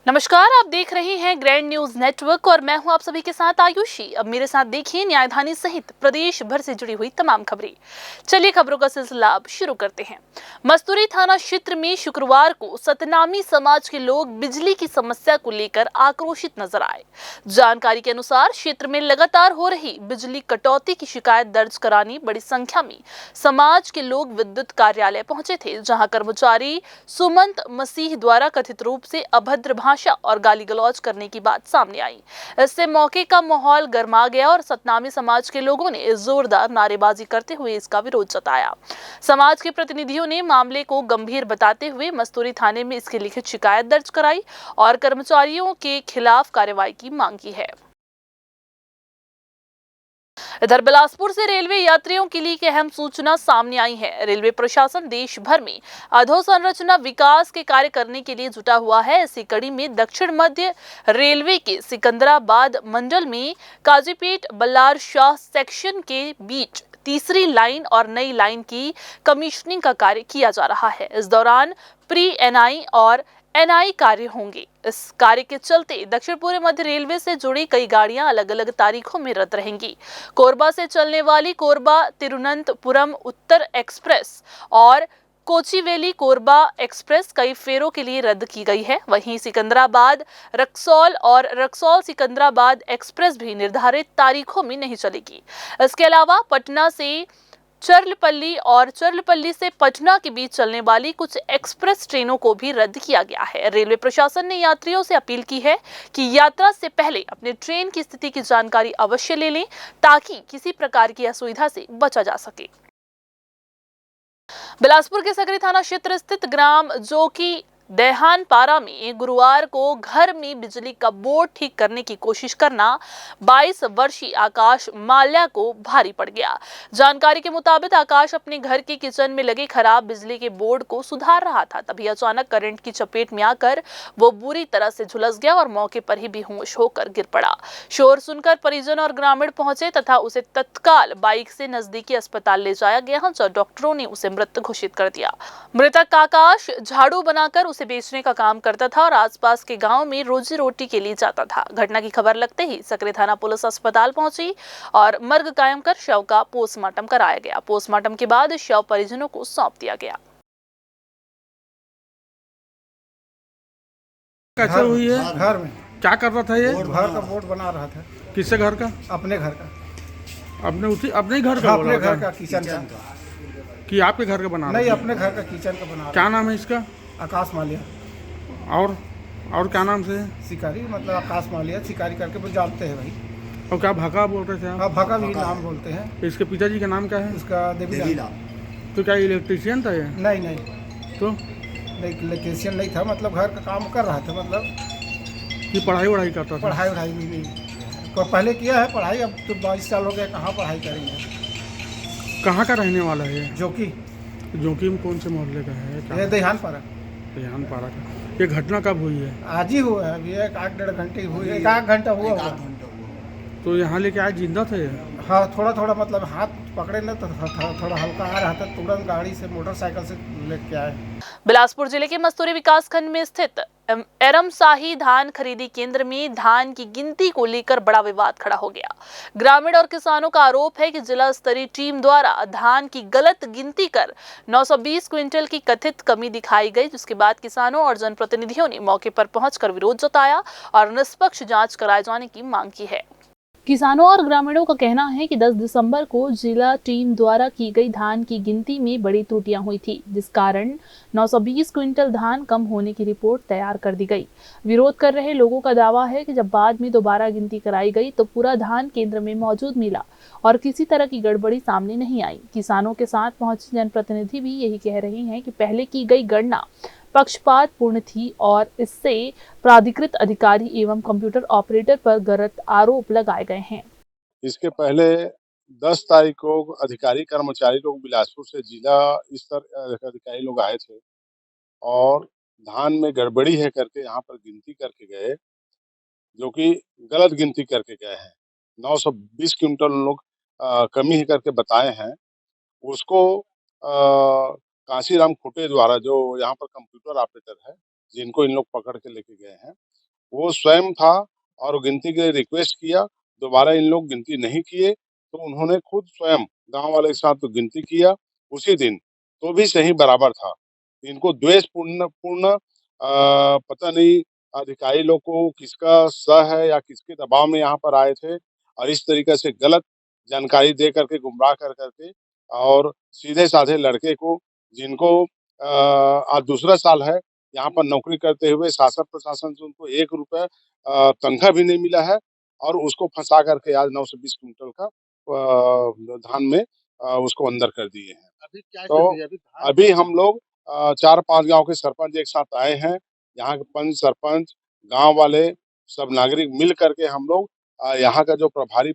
नमस्कार, आप देख रहे हैं ग्रैंड न्यूज नेटवर्क और मैं हूं आप सभी के साथ आयुषी। अब मेरे साथ देखिए न्यायधानी सहित प्रदेश भर से जुड़ी हुई तमाम खबरें। चलिए खबरों का सिलसिला अब शुरू करते हैं। मस्तूरी थाना क्षेत्र में शुक्रवार को सतनामी समाज के लोग बिजली की समस्या को लेकर आक्रोशित नजर आए। जानकारी के अनुसार क्षेत्र में लगातार हो रही बिजली कटौती की शिकायत दर्ज कराने बड़ी संख्या में समाज के लोग विद्युत कार्यालय पहुंचे थे, जहां कर्मचारी सुमंत मसीह द्वारा कथित रूप से अभद्र भाषा और गाली गलौज करने की बात सामने आई। इससे मौके का माहौल गर्मा गया और सतनामी समाज के लोगों ने जोरदार नारेबाजी करते हुए इसका विरोध जताया। समाज के प्रतिनिधियों ने मामले को गंभीर बताते हुए मस्तूरी थाने में इसकी लिखित शिकायत दर्ज कराई और कर्मचारियों के खिलाफ कार्रवाई की मांग की है। इधर बिलासपुर से रेलवे यात्रियों के लिए एक अहम सूचना सामने आई है। रेलवे प्रशासन देश भर में अधोसंरचना विकास के कार्य करने के लिए जुटा हुआ है। इसी कड़ी में दक्षिण मध्य रेलवे के सिकंदराबाद मंडल में काजीपेट बल्लार शाह सेक्शन के बीच तीसरी लाइन और नई लाइन की कमीशनिंग का कार्य किया जा रहा है। इस दौरान प्री एनआई और एनआई कार्य होंगे। इस कार्य के चलते दक्षिण पूर्व मध्य रेलवे से जुड़ी कई गाड़ियां अलग अलग तारीखों में रद्द रहेंगी। कोरबा से चलने वाली कोरबा तिरुवनंतपुरम उत्तर एक्सप्रेस और कोचीवेली कोरबा एक्सप्रेस कई फेरों के लिए रद्द की गई है। वहीं सिकंदराबाद रक्सौल और रक्सौल सिकंदराबाद एक्सप्रेस भी निर्धारित तारीखों में नहीं चलेगी। इसके अलावा पटना से चर्लपल्ली और चर्लपल्ली से पटना के बीच चलने वाली कुछ एक्सप्रेस ट्रेनों को भी रद्द किया गया है। रेलवे प्रशासन ने यात्रियों से अपील की है कि यात्रा से पहले अपने ट्रेन की स्थिति की जानकारी अवश्य ले लें, ताकि किसी प्रकार की असुविधा से बचा जा सके। बिलासपुर के सकरी थाना क्षेत्र स्थित ग्राम जोकी देहानपारा में गुरुवार को घर में बिजली का बोर्ड ठीक करने की कोशिश करना 22 वर्षीय आकाश माल्या को भारी पड़ गया। जानकारी के मुताबिक आकाश अपने घर के किचन में लगे खराब बिजली के बोर्ड को सुधार रहा था, तभी अचानक करंट की चपेट में आकर वो बुरी तरह से झुलस गया और मौके पर ही बेहोश होकर गिर पड़ा। शोर सुनकर परिजन और ग्रामीण पहुंचे तथा उसे तत्काल बाइक से नजदीकी अस्पताल ले जाया गया, जहां डॉक्टरों ने उसे मृत घोषित कर दिया। मृतक आकाश झाड़ू बनाकर उसे बेचने का काम करता था और आसपास के गांव में रोजी रोटी के लिए जाता था। घटना की खबर लगते ही सकरी थाना पुलिस अस्पताल पहुंची और मर्ग कायम कर शव का पोस्टमार्टम कराया गया। पोस्टमार्टम के बाद शव परिजनों को सौंप दिया गया। कैसे हुई है? घर में क्या कर रहा था ये? घर का बोर्ड बना रहा था। किससे घर का? अपने घर का। अपने ही घर का बोला अपने घर था? का किचन का। कि आपके घर का बना रहा नहीं, था? अपने घर का किचन का बना क्या रहा। नाम है इसका? आकाश मालिया। और क्या नाम से है? शिकारी, मतलब आकाश मालिया शिकारी करके वो जानते हैं भाई। और क्या भगा बोल रहे थे आप? हाँ, भगा भी नाम बोलते हैं। इसके पिताजी का नाम क्या है? उसका देवीलाल। तो क्या इलेक्ट्रिशियन था ये? नहीं नहीं, तो इलेक्ट्रिशियन नहीं था, मतलब घर का काम कर रहा था, मतलब कि पढ़ाई वढ़ाई करता था? पढ़ाई वढ़ाई नहीं तो पहले किया है पढ़ाई, अब तो 22 साल हो गए, कहाँ पढ़ाई करेंगे। कहाँ का रहने वाला है ये? जोकी में कौन से मोहल्ले का है? ये देहानपारा। देहानपारा का। ये घटना कब हुई है? आज ही हुआ है, अभी एक आध डेढ़ घंटे हुई, एक आध घंटा हुआ होगा। तो यहाँ लेके आज जिंदा थे? हाँ, थोड़ा थोड़ा मतलब हाथ पकड़े ना तो थोड़ा हल्का आ रहा था, तुरंत गाड़ी से मोटरसाइकिल से लेके आए। बिलासपुर जिले के मस्तूरी विकास खंड में स्थित एरमशाही धान खरीदी केंद्र में धान की गिनती को लेकर बड़ा विवाद खड़ा हो गया। ग्रामीण और किसानों का आरोप है कि जिला स्तरीय टीम द्वारा धान की गलत गिनती कर 920 क्विंटल की कथित कमी दिखाई गई, जिसके बाद किसानों और जनप्रतिनिधियों ने मौके पर पहुंचकर विरोध जताया और निष्पक्ष जांच कराए जाने की मांग की है। किसानों और ग्रामीणों का कहना है कि 10 दिसंबर को जिला टीम द्वारा की गई धान की गिनती में बड़ी त्रुटियां हुई थी, जिस कारण 920 क्विंटल धान कम होने की रिपोर्ट तैयार कर दी गई। विरोध कर रहे लोगों का दावा है कि जब बाद में दोबारा गिनती कराई गई तो पूरा धान केंद्र में मौजूद मिला और किसी तरह की गड़बड़ी सामने नहीं आई। किसानों के साथ पहुंचे जनप्रतिनिधि भी यही कह रहे हैं कि पहले की गई गणना पक्षपात पूर्ण थी और इससे प्राधिकृत अधिकारी एवं कंप्यूटर ऑपरेटर पर गलत आरोप लगाए गए हैं। इसके पहले 10 तारीख को अधिकारी कर्मचारी लोग बिलासपुर से जिला स्तर अधिकारी लोग आए थे और धान में गड़बड़ी है करके यहाँ पर गिनती करके गए, जो कि गलत गिनती करके गए हैं। 920 क्विंटल उन लोग कमी है करके बताए हैं। उसको कांशीराम खुटे द्वारा, जो यहाँ पर कंप्यूटर ऑपरेटर है, जिनको इन लोग पकड़ के लेके गए हैं, वो स्वयं था और गिनती के लिए रिक्वेस्ट किया। दोबारा इन लोग गिनती नहीं किए, तो उन्होंने खुद स्वयं गाँव वाले के साथ तो गिनती किया उसी दिन, तो भी सही बराबर था। इनको द्वेष पूर्ण पूर्ण पता नहीं अधिकारी लोग को किसका सह है या किसके दबाव में यहाँ पर आए थे और इस तरीके से गलत जानकारी दे करके गुमराह कर करके और सीधे-साधे लड़के को जिनको आज दूसरा साल है यहाँ पर नौकरी करते हुए शासन प्रशासन से उनको ₹1 तनख्वाह भी नहीं मिला है और उसको फँसा करके आज 9 से 20 कुंटल का धान में उसको अंदर कर दिए हैं। अभी क्या तो स्थिति है? अभी धान अभी हम लोग 4-5 गाँव के सरपंच एक साथ आए हैं। यहाँ के पंच, सरपंच, गाँव वाले सब नागरिक मिल करके हम लोग यहाँ का जो प्रभारी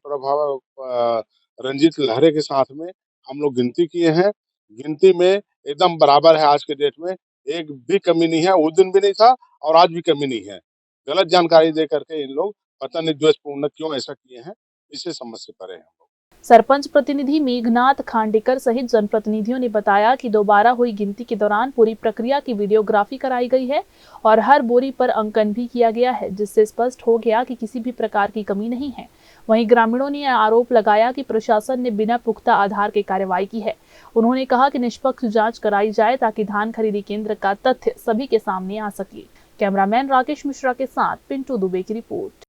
रंजीत लहरे के साथ में हम लोग गिनती किए हैं। गिनती में एकदम बराबर है आज के डेट में, एक भी कमी नहीं है, उस दिन भी नहीं था और आज भी कमी नहीं है। गलत जानकारी दे करके इन लोग पता नहीं द्वेषपूर्ण क्यों ऐसा किए हैं, इससे समझ से परे हैं हम लोग। सरपंच प्रतिनिधि मेघनाथ खांडेकर सहित जनप्रतिनिधियों ने बताया कि दोबारा हुई गिनती के दौरान पूरी प्रक्रिया की वीडियोग्राफी कराई गई है और हर बोरी पर अंकन भी किया गया है, जिससे स्पष्ट हो गया कि किसी भी प्रकार की कमी नहीं है। वहीं ग्रामीणों ने आरोप लगाया कि प्रशासन ने बिना पुख्ता आधार के कार्रवाई की है। उन्होंने कहा कि निष्पक्ष जांच कराई जाए ताकि धान खरीदी केंद्र का तथ्य सभी के सामने आ सके। कैमरामैन राकेश मिश्रा के साथ पिंटू दुबे की रिपोर्ट।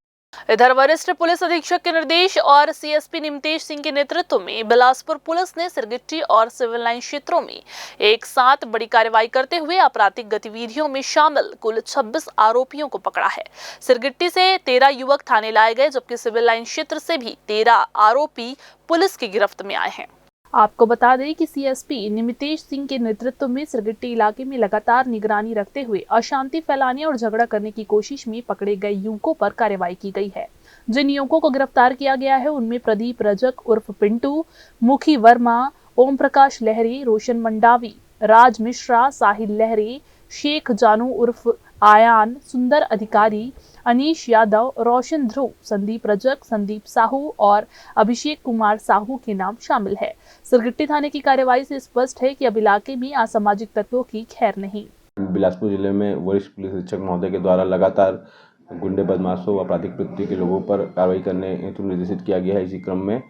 इधर वरिष्ठ पुलिस अधीक्षक के निर्देश और सीएसपी निमतेश सिंह के नेतृत्व में बिलासपुर पुलिस ने सिरगिट्टी और सिविल लाइन क्षेत्रों में एक साथ बड़ी कार्रवाई करते हुए आपराधिक गतिविधियों में शामिल कुल 26 आरोपियों को पकड़ा है। सिरगिट्टी से 13 युवक थाने लाए गए, जबकि सिविल लाइन क्षेत्र से भी 13 आरोपी पुलिस की गिरफ्त में आए हैं। आपको बता दें कि सीएसपी निमतेश सिंह के नेतृत्व में सिरगिट्टी इलाके में लगातार निगरानी रखते हुए अशांति फैलाने और झगड़ा करने की कोशिश में पकड़े गए युवकों पर कार्रवाई की गई है। जिन युवकों को गिरफ्तार किया गया है उनमें प्रदीप रजक उर्फ पिंटू, मुखी वर्मा, ओम प्रकाश लहरी, रोशन मंडावी, राज मिश्रा, साहिल लहरी, शेख जानू उर्फ आयान, सुंदर अधिकारी, अनीश यादव, रोशन ध्रुव, संदीप रजक, संदीप साहू और अभिषेक कुमार साहू के नाम शामिल है। सिरगिट्टी थाने की कार्रवाई से स्पष्ट है कि अब इलाके में असामाजिक तत्वों की खैर नहीं। बिलासपुर जिले में वरिष्ठ पुलिस अधीक्षक महोदय के द्वारा लगातार गुंडे बदमाशों व आपराधिक प्रवृत्ति के लोगों पर कार्रवाई करने हेतु निर्देशित किया गया है। इसी क्रम में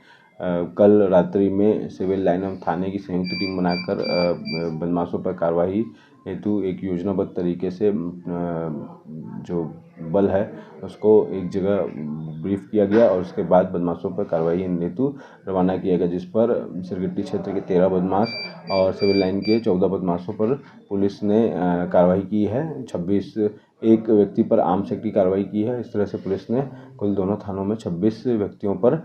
कल रात्रि में सिविल लाइन एवं थाने की संयुक्त टीम बनाकर बदमाशों पर कार्रवाई हेतु एक योजनाबद्ध तरीके से जो बल है उसको एक जगह ब्रीफ किया गया और उसके बाद बदमाशों पर कार्रवाई हेतु रवाना किया गया, जिस पर सिरगिट्टी क्षेत्र के 13 बदमाश और सिविल लाइन के 14 बदमाशों पर पुलिस ने कार्रवाई की है। 26 एक व्यक्ति पर आर्म्स एक्ट की कार्रवाई की है। इस तरह से पुलिस ने कुल दोनों थानों में 26 व्यक्तियों पर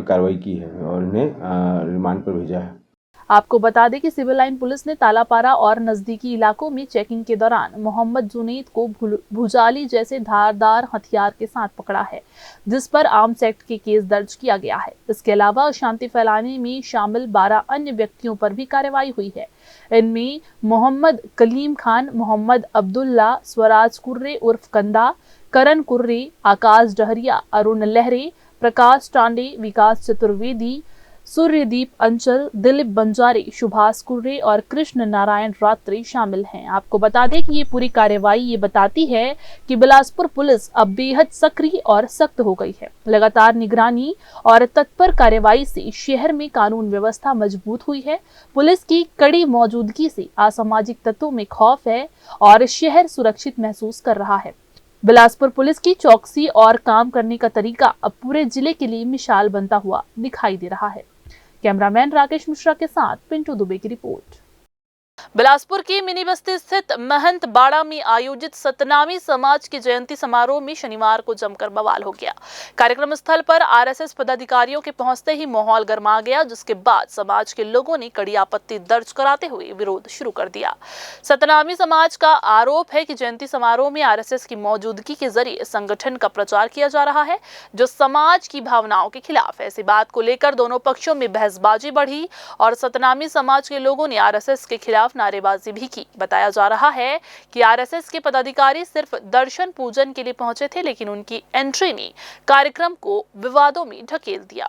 कार्रवाई की है और इन्हें रिमांड पर भेजा है। आपको बता दें कि सिविल लाइन पुलिस ने तालापारा और नजदीकी इलाकों में चेकिंग के दौरान मोहम्मद जुनैद को भुजाली जैसे धारदार हथियार के साथ पकड़ा है, जिस पर आर्म्स एक्ट के केस दर्ज किया गया है। इसके अलावा शांति फैलाने में शामिल 12 अन्य व्यक्तियों पर भी कार्रवाई हुई है। इनमें मोहम्मद कलीम खान, मोहम्मद अब्दुल्ला, स्वराज कुर्रे उर्फ कंदा, करण कुर्रे, आकाश डहरिया, अरुण लहरे, प्रकाश टांडे, विकास चतुर्वेदी, सूर्यदीप अंचल, दिलीप बंजारे, सुभाष कुर्रे और कृष्ण नारायण रात्रि शामिल हैं। आपको बता दें कि ये पूरी कार्रवाई ये बताती है कि बिलासपुर पुलिस अब बेहद सक्रिय और सख्त हो गई है। लगातार निगरानी और तत्पर कार्रवाई से शहर में कानून व्यवस्था मजबूत हुई है। पुलिस की कड़ी मौजूदगी से असामाजिक तत्वों में खौफ है और शहर सुरक्षित महसूस कर रहा है। बिलासपुर पुलिस की चौकसी और काम करने का तरीका अब पूरे जिले के लिए मिसाल बनता हुआ दिखाई दे रहा है। कैमरामैन राकेश मिश्रा के साथ पिंटू दुबे की रिपोर्ट। बिलासपुर की मिनी बस्ती स्थित महंत बाड़ा में आयोजित सतनामी समाज की जयंती समारोह में शनिवार को जमकर बवाल हो गया। कार्यक्रम स्थल पर आरएसएस पदाधिकारियों के पहुंचते ही माहौल गर्मा गया, जिसके बाद समाज के लोगों ने कड़ी आपत्ति दर्ज कराते हुए विरोध शुरू कर दिया। सतनामी समाज का आरोप है कि जयंती समारोह में आरएसएस की मौजूदगी के जरिए संगठन का प्रचार किया जा रहा है, जो समाज की भावनाओं के खिलाफ है। ऐसी बात को लेकर दोनों पक्षों में बहसबाजी बढ़ी और सतनामी समाज के लोगों ने आरएसएस के खिलाफ नारेबाजी भी की। बताया जा रहा है कि आरएसएस के पदाधिकारी सिर्फ दर्शन पूजन के लिए पहुंचे थे, लेकिन उनकी एंट्री ने कार्यक्रम को विवादों में ढकेल दिया।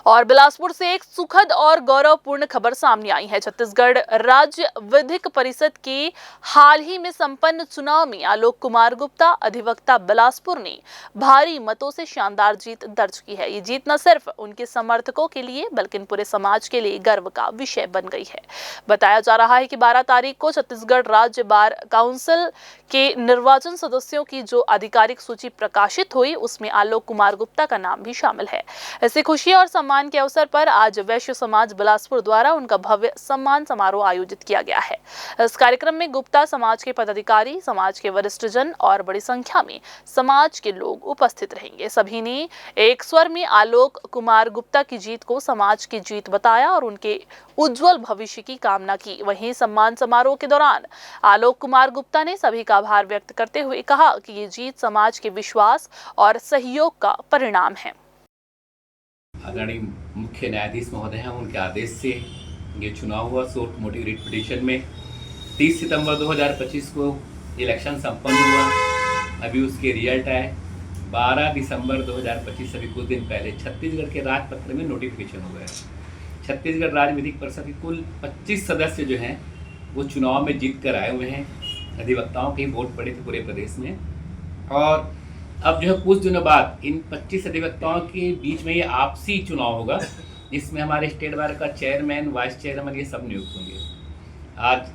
और बिलासपुर से एक सुखद और गौरवपूर्ण खबर सामने आई है। छत्तीसगढ़ राज्य विधिक परिषद के हाल ही में संपन्न चुनाव में आलोक कुमार गुप्ता अधिवक्ता बिलासपुर ने भारी मतों से शानदार जीत दर्ज की है। ये जीत न सिर्फ उनके समर्थकों के लिए बल्कि पूरे समाज के लिए गर्व का विषय बन गई है। बताया जा रहा है कि 12 तारीख को छत्तीसगढ़ राज्य बार काउंसिल के निर्वाचन सदस्यों की जो आधिकारिक सूची प्रकाशित हुई उसमें आलोक कुमार गुप्ता का नाम भी शामिल है। ऐसी खुशी और सम्मान के अवसर पर आज वैश्य समाज बिलासपुर द्वारा उनका भव्य सम्मान समारोह आयोजित किया गया है। इस कार्यक्रम में गुप्ता समाज के पदाधिकारी, समाज के वरिष्ठ जन और बड़ी संख्या में समाज के लोग उपस्थित रहेंगे। सभी ने एक स्वर में आलोक कुमार गुप्ता की जीत को समाज की जीत बताया और उनके उज्जवल भविष्य की कामना की। वहीं सम्मान समारोह के दौरान आलोक कुमार गुप्ता ने सभी का आभार व्यक्त करते हुए कहा कि ये जीत समाज के विश्वास और सहयोग का परिणाम है। आदरणीय मुख्य न्यायाधीश महोदय हैं, उनके आदेश से ये चुनाव हुआ। शॉर्ट मोटिव रिट पिटीशन में 30 सितंबर 2025 को इलेक्शन संपन्न हुआ। अभी उसके रिजल्ट आए 12 दिसंबर 2025, अभी कुछ दिन पहले छत्तीसगढ़ के राजपत्र में नोटिफिकेशन हुआ है। छत्तीसगढ़ राज्य विधिक परिषद के कुल 25 सदस्य जो हैं वो चुनाव में जीत कर आए हुए हैं। अधिवक्ताओं के वोट पड़े थे पूरे प्रदेश में, और अब जो है कुछ दिनों बाद इन 25 अधिवक्ताओं के बीच में ये आपसी चुनाव होगा, जिसमें हमारे स्टेट बार का चेयरमैन, वाइस चेयरमैन ये सब नियुक्त होंगे। आज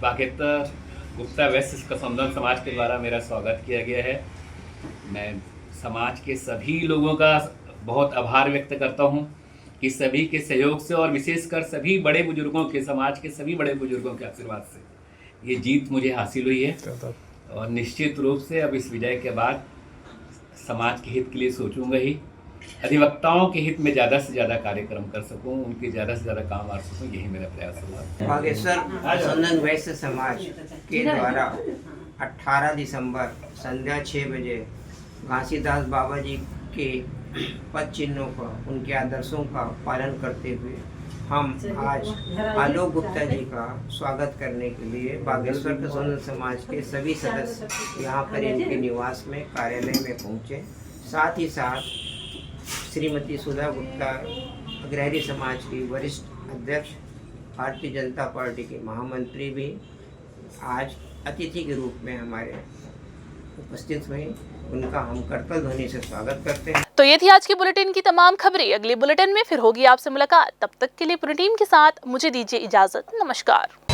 बाकेतर गुप्ता वैश्य कसमदन समाज के द्वारा मेरा स्वागत किया गया है। मैं समाज के सभी लोगों का बहुत आभार व्यक्त करता हूँ कि सभी के सहयोग से और विशेषकर सभी बड़े बुजुर्गों के, समाज के सभी बड़े बुजुर्गों के आशीर्वाद से ये जीत मुझे हासिल हुई है। और निश्चित रूप से अब इस विजय के बाद समाज के हित के लिए सोचूंगा ही, अधिवक्ताओं के हित में ज़्यादा से ज़्यादा कार्यक्रम कर सकूं, उनके ज़्यादा से ज़्यादा काम आ सकूं, यही मेरा प्रयास होगा। बागेश्वर कसमदन वैश्य समाज के द्वारा 18 दिसंबर संध्या 6 बजे घासीदास बाबा जी के पद चिन्हों का, उनके आदर्शों का पालन करते हुए हम आज आलोक गुप्ता जी का स्वागत करने के लिए बागेश्वर कसमदन समाज के सभी सदस्य यहाँ पर इनके निवास में, कार्यालय में पहुँचे। साथ ही साथ श्रीमती सुधा गुप्ता अग्रहरी समाज की वरिष्ठ अध्यक्ष, भारतीय जनता पार्टी के महामंत्री भी आज अतिथि के रूप में हमारे उपस्थित हुए। उनका हम करतल ध्वनि से स्वागत करते हैं। तो ये थी आज की बुलेटिन की तमाम खबरें। अगले बुलेटिन में फिर होगी आपसे मुलाकात। तब तक के लिए पूरी टीम के साथ मुझे दीजिए इजाजत। नमस्कार।